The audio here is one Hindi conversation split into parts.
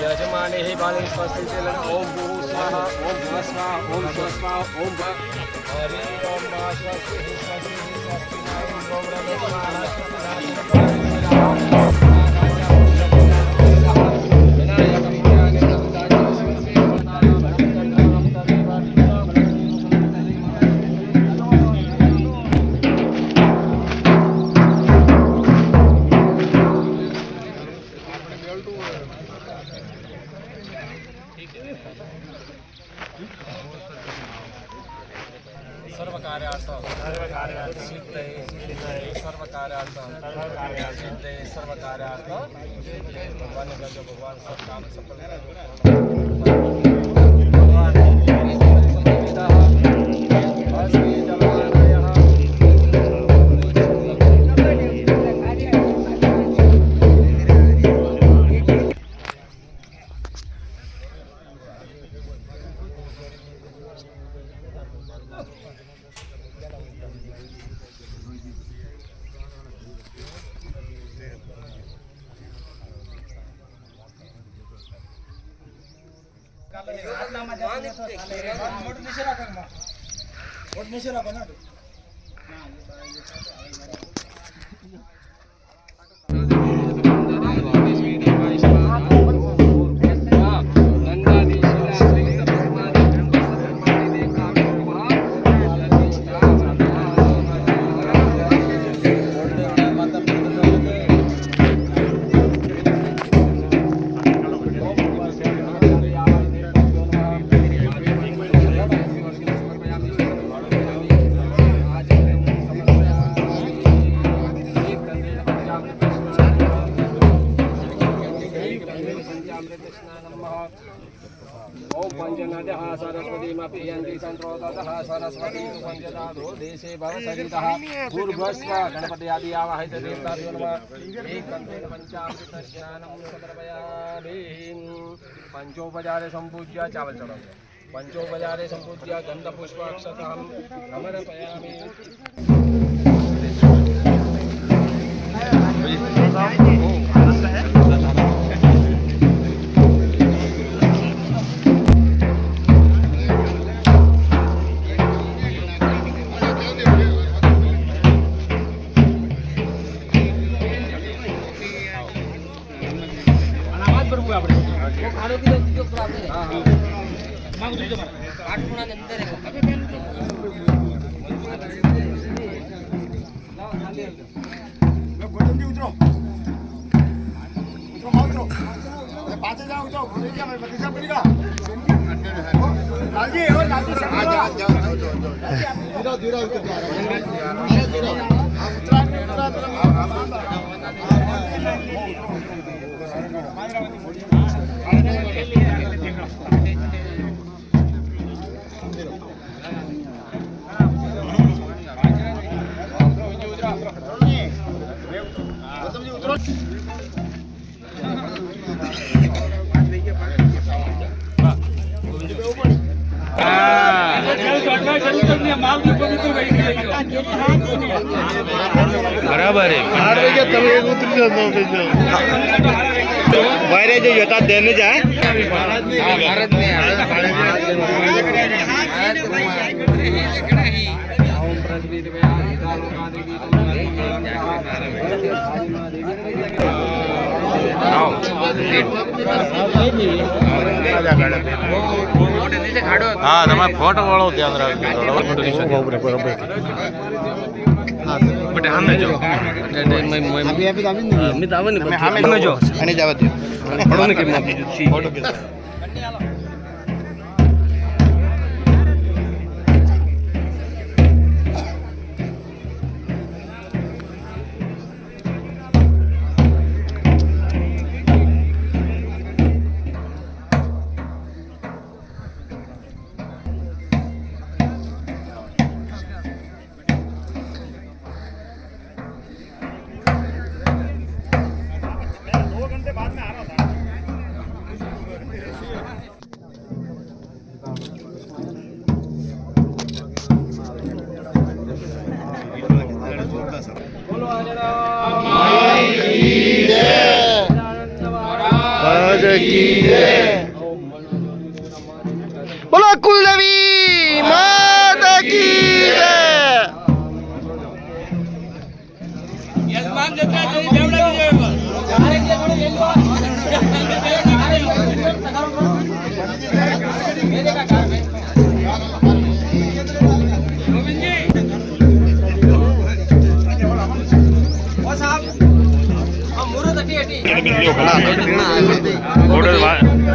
यजमाने ही बाली स्वस्ति ओम भू स्वाहा ओम भुव स्वाहा ओम स्व स्वाहा ओम हरि ओम स्वस्ति स्वस्ति स्वस्ति ओम सर्वकार्यार्थ सिद्धये सर्वकार्यार्थ सिद्धये सर्वकार्यार्थ भगवान ने जो भगवान सब काम सफल ओम पंचनद्यः सरस्वतीमपीयन्ति संत्रोतः सरस्वती पंचनादो देशे भवसरितः पूर्वस्व गणपति आवाहयते देवताभ्यो नमः एकन्तेन पंचामृतस्नानं समर्पयामि पंचोपचारे संपूज्य चावल चढ़ाओ पंचोपचारे संपूज्य गंधपुष्पाक्षतः समर्पयामि बराबर है वायरे जो यथा देने जाए भारत में हाँ તમે ફોટો વાળો ધ્યાન રાખજો બટ સામે જો અમે તો આવે ને સામે જો અને જવા દો ફોટો ને કેમ ફોટો કે की जय। बोलो कुलदेवी माता की जय।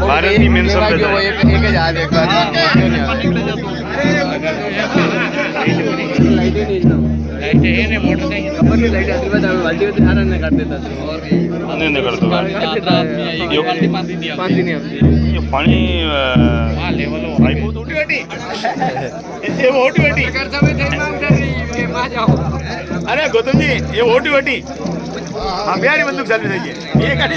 भारत की मेन सब पानी अरे गौतम जी ये वोटी वोटी हाँ बिहारी बंदूक चालू है ये गाड़ी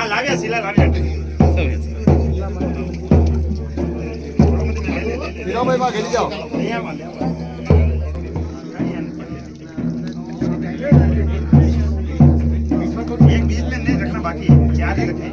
लागे सिला लागे भाई वहाँ खेली जाओ एक बीच में नहीं रखना बाकी याद रखें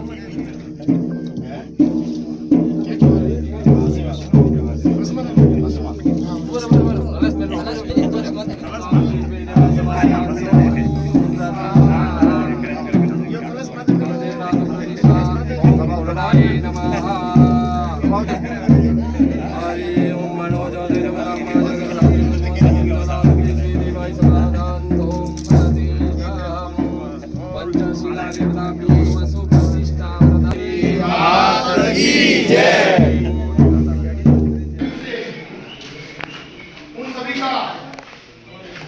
उन सभी का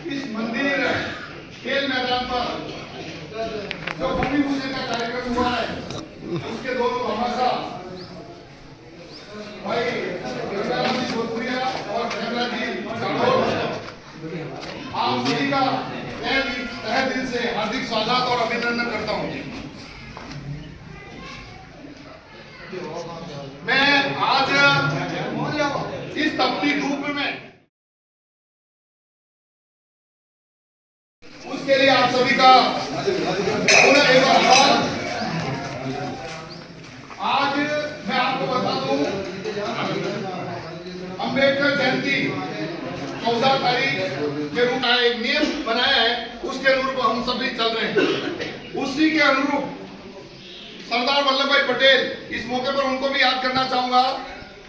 इस मंदिर खेल मैदान पर जो भूमि पूजन का कार्यक्रम हुआ है उसके दोनों हमारा भाई गंगाराम जी भोजपुरिया और गंगाराम जी राठौर आप सभी का तहे दिल से हार्दिक स्वागत और अभिनंदन करता हूँ। मैं आज इस तपती धूप में उसके लिए आप सभी का पुनः एक बार आभार। आज मैं आपको बता दूं अम्बेडकर जयंती 14 तारीख के रूप में एक नियम बनाया है उसके अनुरूप हम सभी चल रहे हैं। उसी के अनुरूप सरदार वल्लभ भाई पटेल इस मौके पर उनको भी याद करना चाहूंगा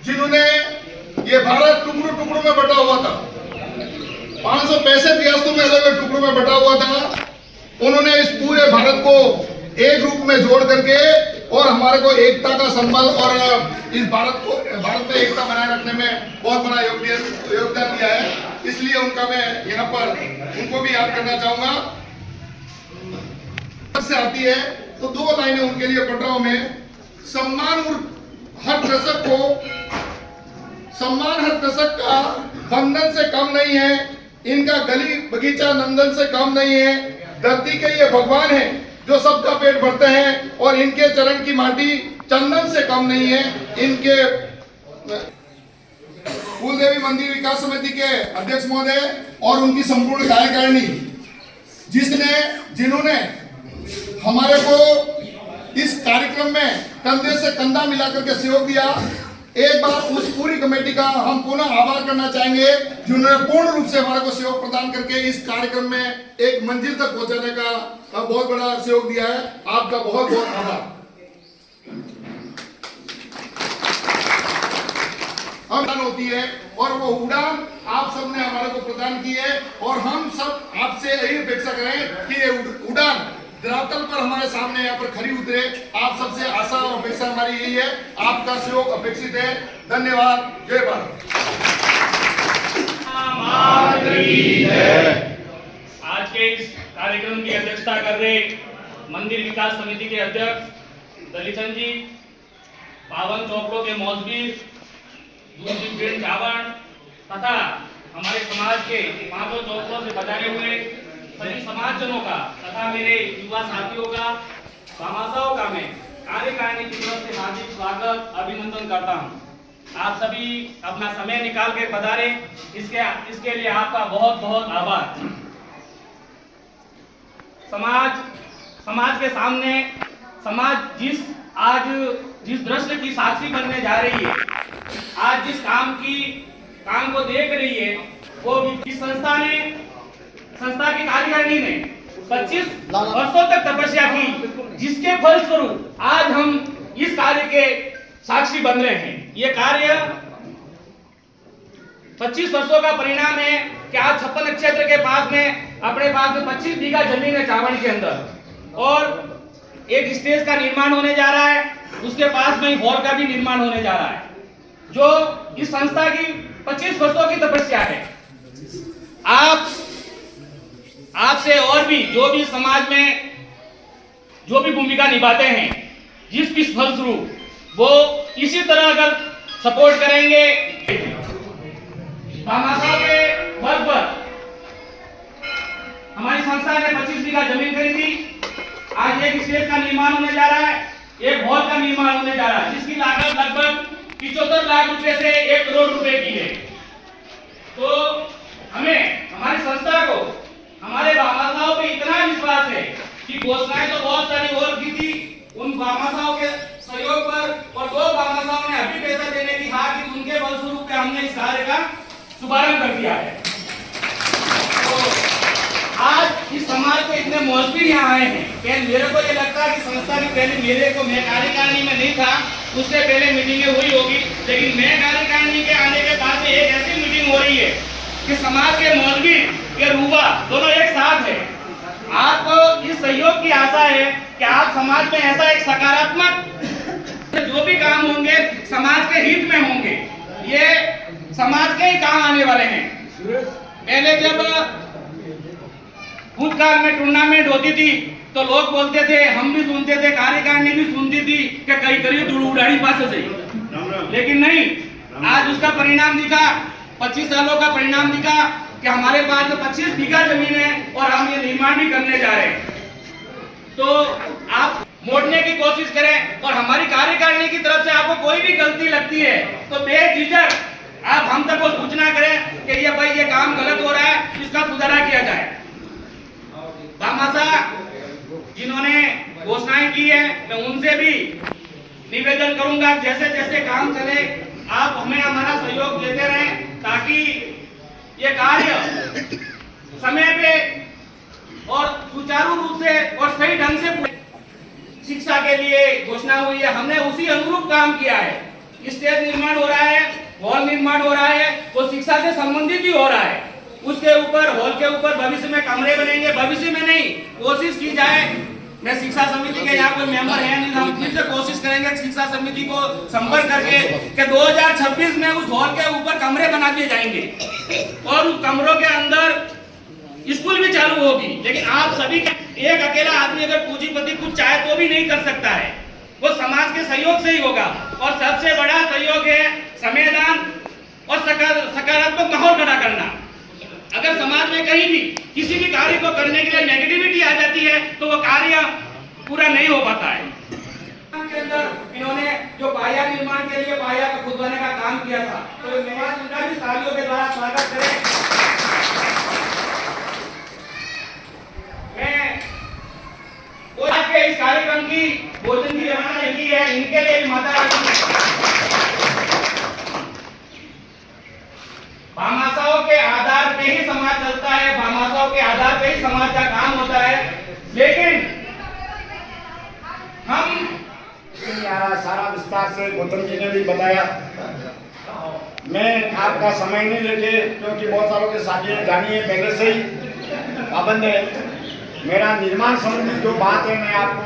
जिन्होंने ये भारत टुकड़ों टुकड़ों में बटा हुआ था 565 रियासतों में अलग अलग टुकड़ों में बटा हुआ था। उन्होंने इस पूरे भारत को एक रूप में जोड़ करके और हमारे को एकता का संबल और इस भारत में एकता बनाए रखने में बहुत बड़ा योगदान दिया है। इसलिए उनका मैं यहाँ पर उनको भी याद करना चाहूंगा। से आती है तो 2 लाइनें उनके लिए पढ़ रहा हूं मैं। सम्मान हर कृषक का बंधन से कम नहीं है, इनका गली बगीचा नंदन से कम नहीं है। धरती के ये भगवान हैं जो सबका पेट भरते हैं और इनके चरण की माटी चंदन से कम नहीं है। इनके कुलदेवी मंदिर विकास समिति के अध्यक्ष महोदय और उनकी संपूर्ण कार्यकारिणी जिन्होंने हमारे को इस कार्यक्रम में कंधे से कंधा मिलाकर के सहयोग दिया। एक बार उस पूरी कमेटी का हम पुनः आभार करना चाहेंगे जिन्होंने पूर्ण रूप से हमारे को सहयोग प्रदान करके इस कार्यक्रम में एक मंजिल तक पहुंचाने का बहुत बड़ा सहयोग दिया है। आपका बहुत बहुत आभार। उड़ान होती है और वो उड़ान आप सबने हमारे को प्रदान की है और हम सब आपसे यही अपेक्षा करें कि ये उड़ान धरातल पर हमारे सामने यहाँ पर खरी उतरे। आप सबसे आशा और अपेक्षा हमारी यही है। आपका सहयोग अपेक्षित है। धन्यवाद। जय भारत। आज के इस कार्यक्रम की अध्यक्षता कर रहे मंदिर विकास समिति के अध्यक्ष दलिचंद जी, पावन चौकड़ों के मौजवीर दूसरी चावड़ तथा हमारे समाज के पांचों चौकों से पधारे हुए सभी समाजजनों का तथा मेरे युवा साथियों का, भामाशाहों का मैं कार्यकारिणी की तरफ से हार्दिक स्वागत अभिनंदन करता हूँ। आप सभी अपना समय निकाल के पधारे, इसके लिए आपका बहुत बहुत आभार। समाज के सामने समाज जिस दृश्य की साक्षी बनने जा रही है, आज जिस काम को देख रही है, वो इस संस्था की कार्यकारिणी ने 25 वर्षों तक तपस्या की, जिसके फलस्वरूप आज हम इस कार्य के साक्षी बन रहे हैं। ये कार्य 25 वर्षों का परिणाम है कि आज 56 क्षेत्र के पास में अपने पास में 25 बीघा जमीन है चावड़ के अंदर, और एक स्टेज का निर्माण होने जा रहा है, उसके पास में हॉल का भी निर्माण होने जा रहा है, जो इस संस्था की 25 वर्षों की तपस्या है। आपसे और भी जो भी समाज में जो भी भूमिका निभाते हैं, जिसकी फलस्वरूप वो इसी तरह अगर सपोर्ट करेंगे, भामाशाह के बल पर हमारी संस्था ने 25 बीघा जमीन खरीदी। आज एक स्टेज का निर्माण होने जा रहा है, एक हॉल का निर्माण होने जा रहा है, जिसकी लागत लगभग 75 लाख रुपए से 1 करोड़ रुपए की है। तो हमें, हमारी संस्था को, हमारे भामाशाहों पे इतना विश्वास है कि घोषणाएं तो बहुत सारी और की थी, उन भामाशाहों के सहयोग पर, और 2 भामाशाहों ने अभी पैसा देने की हार की, उनके बलस्वरूप पे हमने इस कार्य का शुभारंभ कर दिया है। तो आज इस समाज के इतने मौजूद यहाँ आए हैं। मेरे को ये लगता है कि संस्था की पहले मैं कार्यकारिणी में नहीं था, उससे पहले मीटिंगें हुई होगी, लेकिन मैं कार्यकारिणी के आने के बाद में एक ऐसी मीटिंग हो रही है कि समाज के मौलवी के रूबा दोनों एक साथ है। आपको इस सहयोग की आशा है कि आप समाज में ऐसा एक सकारात्मक जो भी काम होंगे समाज के हित में होंगे, ये समाज के ही काम आने वाले हैं। पहले जब भूतकाल में टूर्नामेंट होती थी तो लोग बोलते थे, हम भी सुनते थे, कार्यकारिणी भी सुनती थी कि कहीं करीब उड़ाड़ी पास से, लेकिन नहीं, आज उसका परिणाम दिखा, 25 सालों का परिणाम दिखा कि हमारे पास में 25 बीघा जमीन है और हम ये निर्माण भी करने जा रहे हैं। तो आप मोड़ने की कोशिश करें, और हमारी कार्यकारिणी की तरफ से आपको कोई भी गलती लगती है तो बेझिझक आप हम तक को सूचना करें कि ये भाई ये काम गलत हो रहा है, इसका सुधारा किया जाए। भामाशाह जिन्होंने घोषणाएं की है, मैं उनसे भी निवेदन करूंगा, जैसे जैसे काम चले आप हमें हमारा सहयोग देते रहें, ताकि ये कार्य समय पे और सुचारू रूप से और सही ढंग से, शिक्षा के लिए घोषणा हुई है, हमने उसी अनुरूप काम किया है। स्टेज निर्माण हो रहा है, हॉल निर्माण हो रहा है, वो शिक्षा से संबंधित ही हो रहा है। उसके ऊपर, हॉल के ऊपर भविष्य में कमरे बनेंगे, भविष्य में नहीं, कोशिश की जाए। मैं शिक्षा समिति के यहाँ कोई मेंबर है नहीं, हम फिर से कोशिश करेंगे शिक्षा समिति को संपर्क करके कि 2026 में उस हॉल के ऊपर कमरे बना दिए जाएंगे और उस कमरों के अंदर स्कूल भी चालू होगी। लेकिन आप सभी एक अकेला आदमी अगर पूंजीपति कुछ चाहे तो भी नहीं कर सकता है, वो समाज के सहयोग से ही होगा। और सबसे बड़ा सहयोग है समयदान और सकारात्मक माहौल खड़ा करना। अगर समाज में कहीं भी किसी भी कार्य को करने के लिए नेगेटिविटी आ जाती है तो वो कार्य पूरा नहीं हो पाता है। के अंदर इन्होंने जो पाया निर्माण के लिए पाया को खुदवाने का काम किया था, तो उनका भी तालियों के द्वारा स्वागत करें। मैं आज के इस कार्यक्रम की भोजन की व्यवस्था की है, इनके लिए भी माता भामाशाहों के आधार पे ही समाज चलता है, भामाशाहों के आधार पे ही समाज का काम होता है। लेकिन हम सारा विस्तार से गौतम जी ने भी बताया, मैं आपका समय नहीं लेके, क्योंकि बहुत सालों के साथी जानिए पहले से ही पाबंद है। मेरा निर्माण संबंधी जो बात है मैं आपको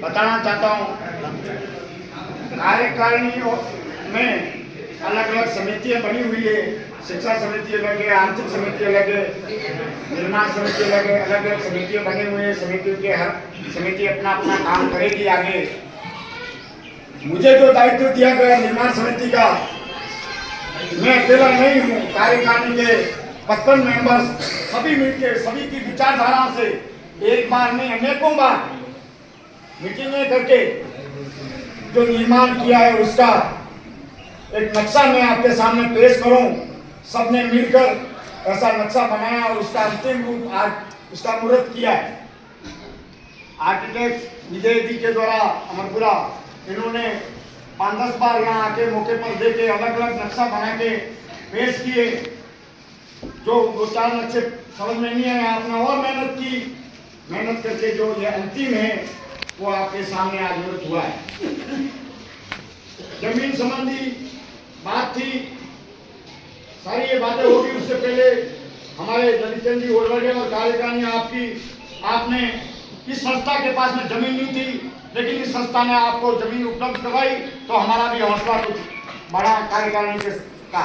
बताना चाहता हूँ। कार्यकारिणी में अलग अलग समितियां बनी हुई है, शिक्षा समिति अलग है, आर्थिक समिति अलग है, निर्माण समिति अलग है, अलग अलग समितियां बनी हुई है। समितियों के हर समिति अपना अपना काम करेगी आगे। मुझे जो दायित्व दिया गया निर्माण समिति का, मैं अकेला नहीं हूँ, कार्यकारिणी के 55 मेंबर्स सभी मिलकर सभी की विचारधारा से एक बार नहीं अनेकों बार मीटिंगें करके जो निर्माण किया है उसका एक नक्शा मैं आपके सामने पेश करूं। सबने मिलकर ऐसा नक्शा बनाया और उसका अंतिम रूप आज उसका मुहूर्त किया है। आर्किटेक्ट विजय जी के द्वारा अमरपुरा इन्होंने 5-10 बार यहाँ आके मौके पर देके अलग अलग नक्शा बना के पेश किए। जो 2-4 नक्शे समझ में नहीं आए, आपने और मेहनत की, मेहनत करके जो ये अंतिम है वो आपके सामने आज मुहूर्त हुआ है। जमीन संबंधी बात थी, सारी ये बातें होगी। उससे पहले हमारे दलितचंद जी ओलवड़े और कार्यकारिणी आपने इस संस्था के पास में जमीन नहीं थी, लेकिन इस संस्था ने आपको जमीन उपलब्ध करवाई, तो हमारा भी हौसला कुछ बड़ा कार्यकारिणी के का।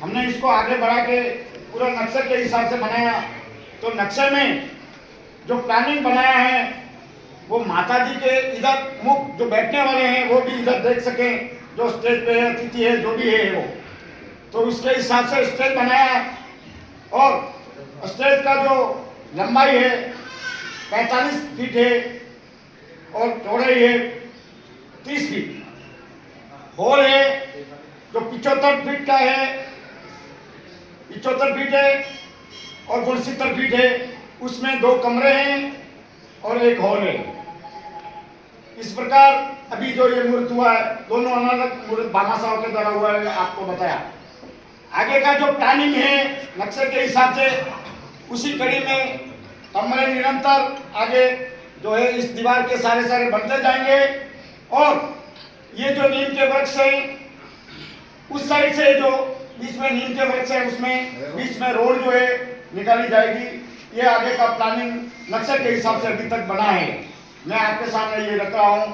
हमने इसको आगे बढ़ा के पूरा नक्शे के हिसाब से बनाया। तो नक्शे में जो प्लानिंग बनाया है वो माता जी के इधर मुख जो बैठने वाले हैं वो भी इधर देख सकें, जो स्टेज पे है, अतिथि है, जो भी है वो, तो उसके हिसाब से स्टेज बनाया। और स्टेज का जो लंबाई है 45 फीट है और चौड़ाई है 30 फीट। हॉल है जो 75 फीट का है, 75 फीट है और 69 फीट है। उसमें 2 कमरे हैं और एक हॉल है। इस प्रकार अभी जो ये मुहूर्त हुआ है, दोनों अलग अलग मुहूर्त भामाशाह के द्वारा हुआ है, आपको बताया। आगे का जो प्लानिंग है नक्शे के हिसाब से, उसी कड़ी में कमरे निरंतर आगे जो है इस दीवार के सारे बनते जाएंगे। और ये जो नीम के वृक्ष है उस साइड से जो बीच में नीम के वृक्ष है उसमें बीच में रोड जो है निकाली जाएगी। ये आगे का प्लानिंग नक्शे के हिसाब से अभी तक बना है, मैं आपके सामने ये रख रहा हूँ।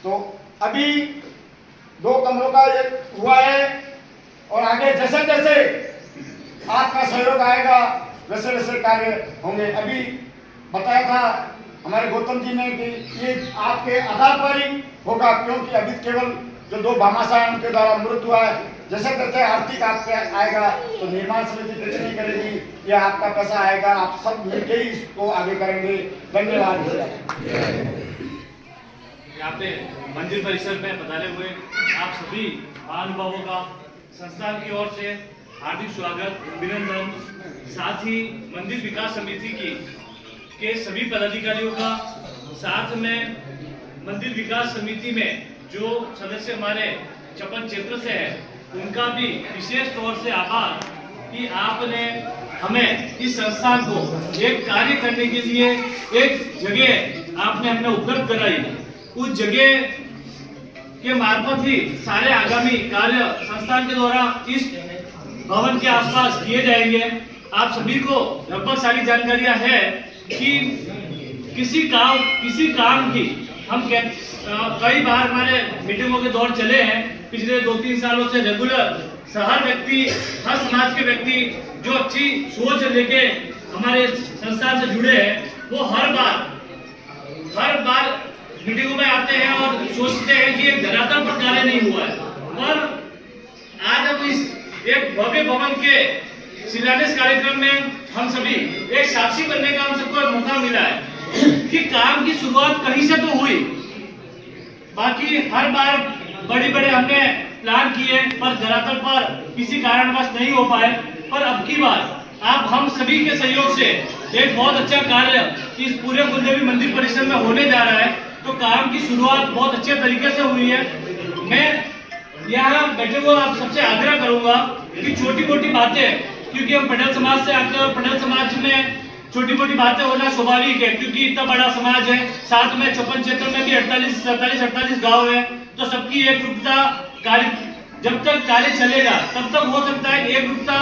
तो अभी 2 कमरों का ये हुआ है और आगे जैसे जैसे आपका सहयोग आएगा वैसे वैसे कार्य होंगे। अभी बताया था हमारे गौतम जी ने कि ये आपके आधार पर ही होगा, क्योंकि अभी केवल जो 2 भामाशाह उनके द्वारा मुहूर्त हुआ है। जैसे जैसे आर्थिक आपके आएगा तो निर्माण समिति कुछ नहीं करेगी, ये आपका पैसा आएगा, आप सब मिलकर ही इसको आगे करेंगे। धन्यवाद। यहाँ पे मंदिर परिसर में पधारे हुए आप सभी महानुभावों का संस्थान की ओर से हार्दिक स्वागत, अभिनंदन। साथ ही मंदिर विकास समिति के सभी पदाधिकारियों का, साथ में मंदिर विकास समिति में जो सदस्य हमारे चपन क्षेत्र से है उनका भी विशेष तौर से आभार कि आपने हमें इस संस्थान को एक कार्य करने के लिए एक जगह आपने हमें उपलब्ध कराई। उस जगह के मार्फत ही सारे आगामी कार्य संस्थान के द्वारा इस भवन के आसपास किए जाएंगे। आप सभी को लगभग सारी जानकारियां है कि किसी काम की हम कई बार हमारे मीटिंगों के दौर चले हैं पिछले 2-3 सालों से रेगुलर। हर व्यक्ति, हर समाज के व्यक्ति जो अच्छी सोच लेके हमारे संस्थान से जुड़े हैं, वो हर बार मीटिंगों में आते हैं और सोचते हैं कि एक धरातल पर कार्य नहीं हुआ है। पर आज हम इस एक भव्य भवन के शिलान्यास कार्यक्रम में हम सभी एक साक्षी बनने का हम सबको एक मौका मिला है कि काम की शुरुआत कहीं से तो हुई। बाकी हर बार बड़े हमने प्लान किए पर धरातल पर किसी कारणवश नहीं हो पाए। पर अब की बार आप हम सभी के सहयोग से एक बहुत अच्छा कार्य इस पूरे कुलदेवी मंदिर परिसर में होने जा रहा है। तो काम की शुरुआत बहुत अच्छे तरीके से हुई है। मैं यहाँ बैठे हुए आप सबसे आग्रह करूंगा कि छोटी मोटी बातें, क्योंकि हम पटेल समाज से आते हैं और पटेल समाज में छोटी मोटी बातें होना स्वाभाविक है, क्योंकि इतना बड़ा समाज है। साथ में चपन क्षेत्र में भी 48 गांव है, तो सबकी एक रूपता कार्य जब तक कार्य चलेगा तब तक हो सकता है एक रूपता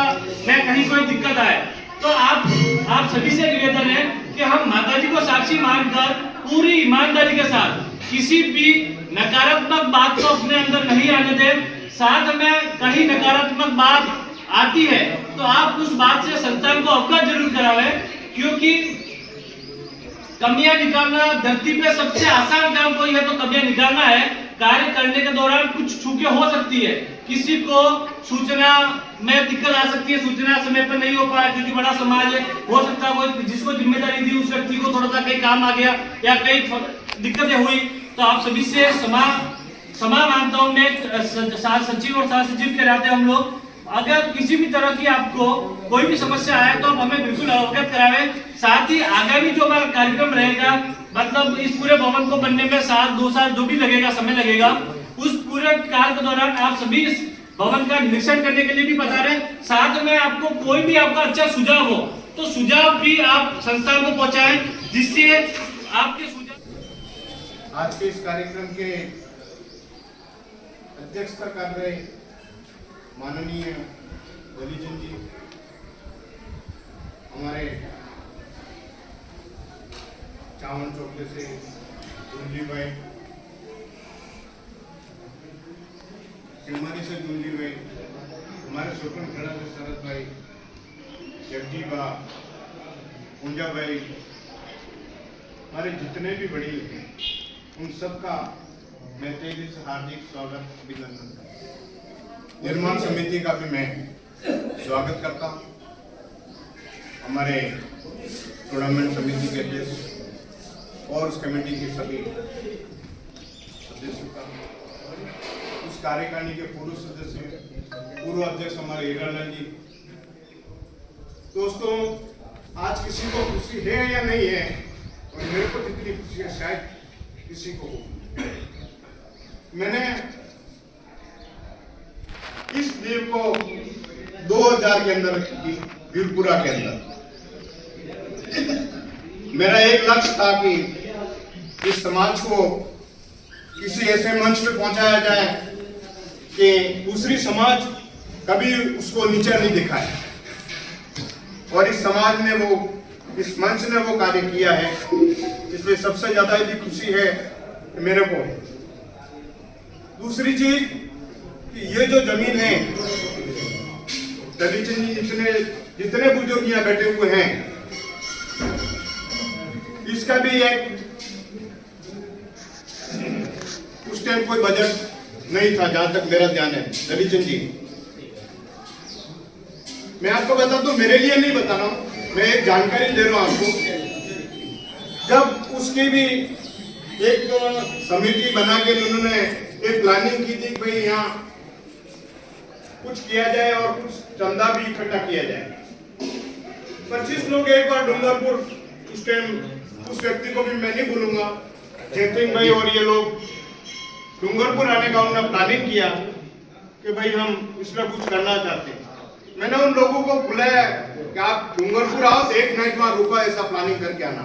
में कहीं कोई दिक्कत आए। तो आप सभी से निवेदन है कि हम माताजी को साक्षी मानकर पूरी ईमानदारी के साथ किसी भी नकारात्मक बात को अपने अंदर नहीं आने दें। साथ में कहीं नकारात्मक बात आती है तो आप उस बात से संतान को अवगत जरूर करावें, क्योंकि कमियां निकालना धरती पे सबसे आसान काम कोई है तो कमियां निकालना है। कार्य करने के दौरान कुछ चूकें हो सकती है, किसी को सूचना में दिक्कत आ सकती है, सूचना समय पर नहीं हो पाया क्योंकि बड़ा समाज है, हो सकता है वो जिसको जिम्मेदारी दी उस व्यक्ति को थोड़ा सा कहीं काम आ गया या कहीं दिक्कतें हुई, तो आप सभी से क्षमा मांगता हूं। मैं सचिव और सचिव के नाते हम लोग अगर किसी भी तरह की आपको कोई भी समस्या आए तो हमें बिल्कुल अवगत करावें। साथ ही आगामी जो हमारा कार्यक्रम रहेगा, मतलब इस पूरे भवन को बनने में 2 साल जो भी लगेगा, समय लगेगा, उस पूरे कार्य के दौरान आप सभी इस भवन का निरीक्षण करने के लिए भी बता रहे हैं। साथ में आपको कोई भी आपका अच्छा सुझाव हो तो सुझाव भी आप संस्था को पहुंचाएं, जिससे आपके सुझाव। आज के इस कार्यक्रम के अध्यक्षता कर रहे माननीय दलीचंद जी, हमारे चावल चौके से दूंजी भाई, सिमरी से दूंजी भाई, हमारे सुपन खड़ा से शरद भाई, जगजी बा, पूंजा भाई, हमारे जितने भी बड़ी उन सबका मैं तेजी से हार्दिक स्वागत अभिनंदन करता हूं। निर्माण समिति का भी मैं स्वागत करता हूं। हमारे टूर्नामेंट समिति के अध्यक्ष और उस कमेटी के सभी सदस्यों का, उस कार्यकारिणी के पूर्व सदस्य, पूर्व अध्यक्ष हमारे हीरालाल जी। दोस्तों, आज किसी को खुशी है या नहीं है, और मेरे को जितनी खुशी है शायद किसी को हो। मैंने इस द्वीप को 2000 के अंदर, वीरपुरा के अंदर, मेरा एक लक्ष्य था कि इस समाज को किसी ऐसे मंच पे पहुंचाया जाए कि दूसरी समाज कभी उसको नीचा नहीं दिखाए, और इस समाज ने वो, इस मंच ने वो कार्य किया है। इसलिए सबसे ज्यादा यदि खुशी है मेरे को। दूसरी चीज कि ये जो जमीन है, दलीचंद जी जितने बुजुर्ग यहाँ बैठे हुए हैं, इसका भी एक उस टाइम कोई बजट नहीं था, जहां तक मेरा ध्यान है। दलीचंद जी, मैं आपको बता दूं, मेरे लिए नहीं बता रहा हूं, मैं एक जानकारी दे रहा हूं आपको। जब उसकी भी एक समिति बना के उन्होंने एक प्लानिंग की थी, भाई यहाँ कुछ किया जाए और कुछ चंदा भी इकट्ठा किया जाए। 25 लोग एक बार डूंगरपुर, उस टाइम उस व्यक्ति को भी मैं नहीं भूलूंगा, जयसिंह भाई और ये लोग डूंगरपुर आने का उन्होंने प्लानिंग किया कि भाई हम इसमें कुछ करना चाहते हैं। मैंने उन लोगों को बुलाया कि आप डूंगरपुर आओ, तो एक नाइट वहां रुका, ऐसा प्लानिंग करके आना।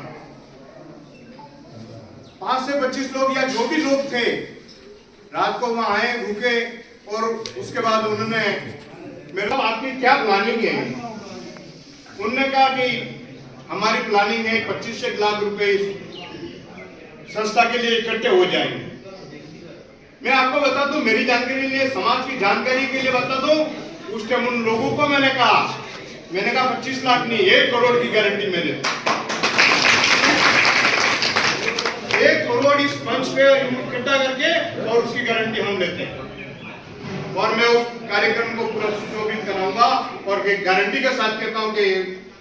5 से 25 लोग या जो भी लोग थे रात को वहां आए, रुके, और उसके बाद उन्होंने मेरा आपकी क्या प्लानिंग है, उन्होंने कहा कि हमारी प्लानिंग है 25 से 1 लाख रुपए इस संस्था के लिए इकट्ठे हो जाएंगे। मैं आपको बता दूं, मेरी जानकारी के लिए, समाज की जानकारी के लिए बता दूं, उस टाइम उन लोगों को मैंने कहा 25 लाख नहीं, 1 करोड़ की गारंटी मैं देता। 1 करोड़ इस मंच पे इकट्ठा करके और उसकी गारंटी हम लेते हैं, और मैं उस कार्यक्रम को पूरा सुशोभित कराऊंगा और एक गारंटी के साथ कहता हूं कि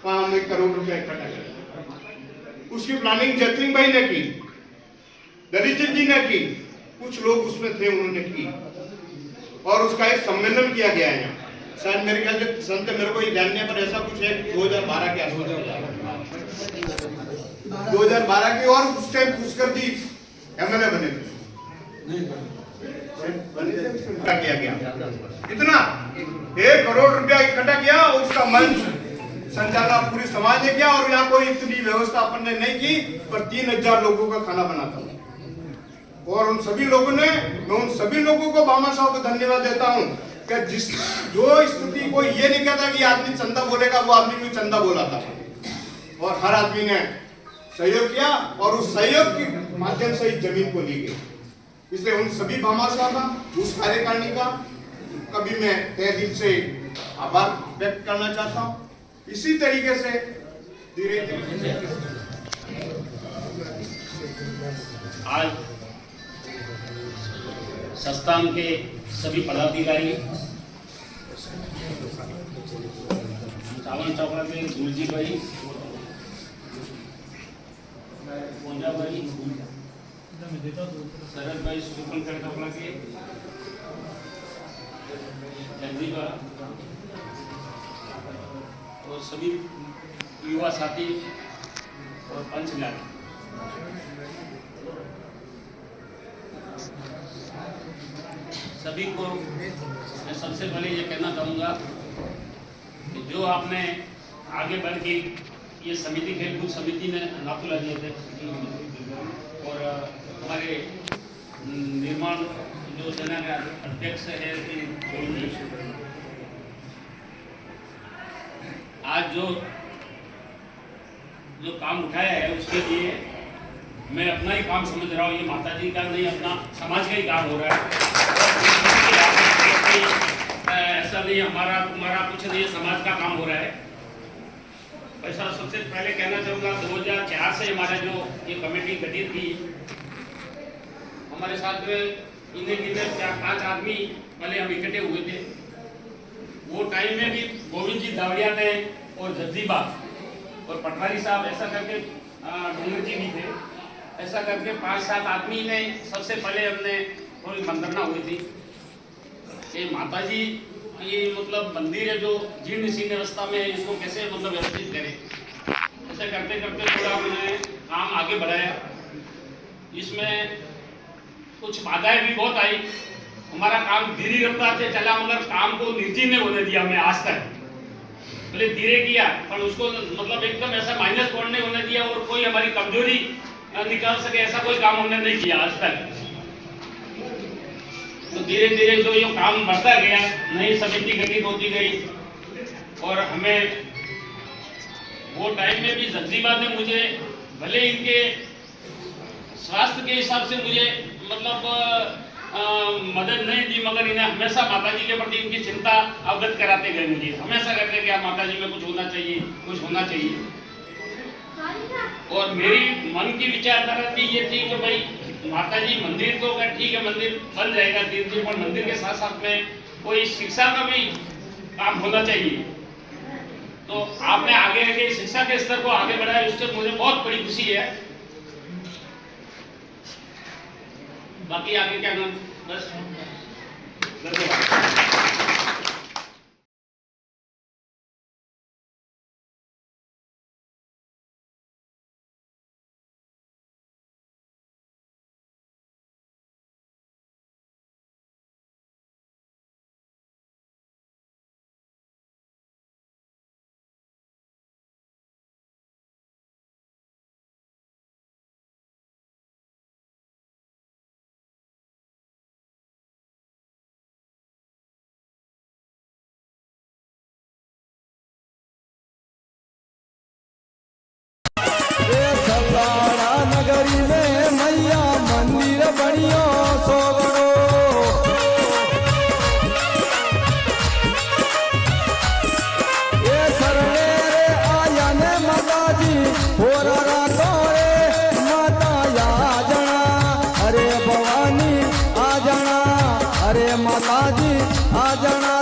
हम 1 करोड़ रुपया इकट्ठा करेंगे। उसकी प्लानिंग जयसिंह भाई ने की, दलीचंद जी ने की, कुछ लोग उसमें थे, उन्होंने की, और उसका एक सम्मेलन किया गया है। शायद मेरे ख्याल से संत मेरे को जानने पर ऐसा कुछ है 2012 के आसपास, 2012 की, और उस टाइम पुष्कर जी एमएलए बने थे, किया गया इतना 1 करोड़ रुपया इकट्ठा किया, उसका मंच संचालन पूरी समाज ने किया, और यहाँ कोई इतनी व्यवस्था अपन ने नहीं की, पर 3000 लोगों का खाना बना था। और उन सभी लोगों ने, मैं उन सभी लोगों को बामा साहब को धन्यवाद देता हूँ कि जो स्थिति को ये नहीं कहता कि आदमी चंदा बोलेगा, वो आदमी भी चंदा बोला था, और हर आदमी ने सहयोग किया, और उस सहयोग के माध्यम से इस जमीन को ली गई। इसलिए उन सभी बामा साहब का, उस कार्यकारिणी का कभी मैं तहे दिल से आभार व्यक्त करना चाहता हूँ। इसी तरीके से धीरे धीरे आज संस्थान के सभी पदाधिकारी, चावल चौकड़ा के गुरुजी भाई, पूजा भाई, शरद भाई सुपनकर चौकड़ा के, जगदीपा और सभी युवा साथी और पंच मिलाके सभी को मैं सबसे पहले ये कहना चाहूँगा कि जो आपने आगे बढ़ के ये समिति खेलकूद समिति में नातुला दिए थे और हमारे निर्माण जो सेना के अध्यक्ष है आज जो काम उठाया है उसके लिए मैं अपना ही काम समझ रहा हूँ। ये माता जी का नहीं, अपना समाज का ही काम हो रहा है। ऐसा नहीं हमारा तुम्हारा कुछ नहीं, समाज का काम हो रहा है। ऐसा सबसे पहले कहना चाहूँगा 2004 से हमारा जो ये कमेटी गठित की, हमारे साथ में इन्हें 4-5 आदमी पहले हम इकट्ठे हुए थे। वो टाइम में भी गोविंद जी दावड़िया ने और जद्दीबा और पटवारी साहब ऐसा करके डोंगर जी भी थे, ऐसा करके 5-7 आदमी ने सबसे पहले हमने थोड़ी मंत्रणा हुई थी कि माता जी ये मतलब मंदिर है जो जीर्ण शीर्ण अवस्था में है, इसको कैसे मतलब व्यवस्थित करें। ऐसे करते करते थोड़ा हमने काम आगे बढ़ाया। इसमें कुछ बाधाएं भी बहुत आई, हमारा काम धीरे रफ्तार से चला, मगर काम को निर्जीर्ण होने दिया हमने आज तक। पहले धीरे किया पर उसको मतलब एकदम ऐसा माइनस पॉइंट नहीं होने दिया और कोई हमारी कमजोरी निकाल सके ऐसा कोई काम हमने नहीं किया आज तक। तो धीरे धीरे जो ये काम बढ़ता गया, नई समिति गठित होती गई और हमें वो टाइम में भी जगदीबा ने मुझे भले इनके स्वास्थ्य के हिसाब से मुझे मतलब मदद नहीं दी, मगर इन्हें हमेशा माता जी के प्रति इनकी चिंता अवगत कराते गए। मुझे हमेशा कहते कि माता जी में कुछ होना चाहिए, कुछ होना चाहिए। और मेरी मन की विचारधारा थी ये थी कि भाई माता जी मंदिर तो ठीक है, मंदिर बन जाएगा धीरे धीरे, पर मंदिर के साथ साथ में कोई शिक्षा का भी काम होना चाहिए। तो आपने आगे आगे शिक्षा के स्तर को आगे बढ़ाया, उससे मुझे बहुत बड़ी खुशी है। बाकी आगे क्या नाम बस धन्यवाद। नगरी में मैया मंदिर बनियो सोगड़ो, ये सरने रे आया ने माता जी होरा रातो रे माता आ जाना, अरे भवानी आ जाना, अरे माता जी आ जाना।